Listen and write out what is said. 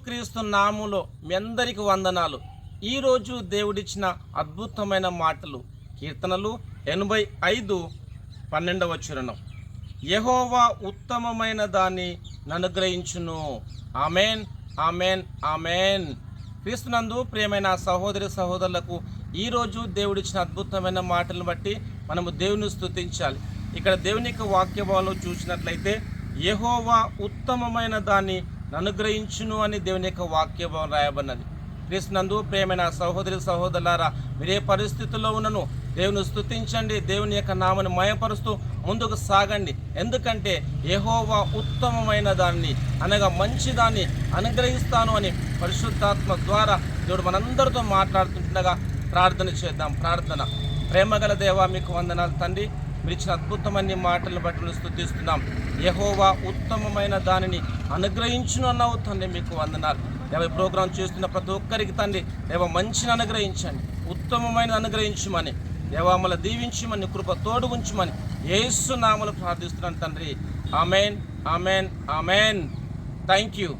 యేసుక్రీస్తు నామములో మీ అందరికి వందనాలు. ఈరోజు దేవుడిచ్చిన అద్భుతమైన మాటలు కీర్తనలు 85:12 యెహోవా ఉత్తమమైన దాన్ని అనుగ్రహించును. Amen, amen, amen. క్రీస్తునందు ప్రియమైన సహోదరి సహోదరులకు ఈరోజు దేవుడిచ్చిన అద్భుతమైన మాటలను బట్టి మనము దేవుని స్తుతించాలి. ఇక్కడ దేవుని యొక్క వాక్యభావంలో చూసినట్లయితే యెహోవా ఉత్తమమైన దాన్ని అనుగ్రహించును అని దేవుని యొక్క వాక్యభావం రాయబడినది. క్రీస్తునందు ప్రియమైన సహోదరి సహోదరులారా, మీరే పరిస్థితుల్లో ఉన్నను దేవుని స్తుతించండి, దేవుని యొక్క నామని మయపరుస్తూ ముందుకు సాగండి. ఎందుకంటే యెహోవా ఉత్తమమైన దాన్ని అనగా మంచి దాన్ని అనుగ్రహిస్తాను అని పరిశుద్ధాత్మ ద్వారా దేవుడు మనందరితో మాట్లాడుతుండగా ప్రార్థన చేద్దాం. ప్రార్థన. ప్రేమగల దేవా, మీకు వందనాలు తండ్రి. మీరు ఇచ్చిన అద్భుతమైన మాటలను బట్టి మేము స్తుతిస్తున్నాం. యెహోవా ఉత్తమమైన దానిని అనుగ్రహించును అన్నావు తండ్రి, మీకు వందనాలు. దేవ ప్రోగ్రాం చేస్తున్న ప్రతి ఒక్కరికి తండ్రి దేవ మంచిని అనుగ్రహించండి, ఉత్తమమైన అనుగ్రహించమని దేవా మమ్మల్ని దీవించమని కృప తోడు ఉంచమని యేసు నామములో ప్రార్థిస్తున్నాను తండ్రి. Amen, amen, amen. Thank you.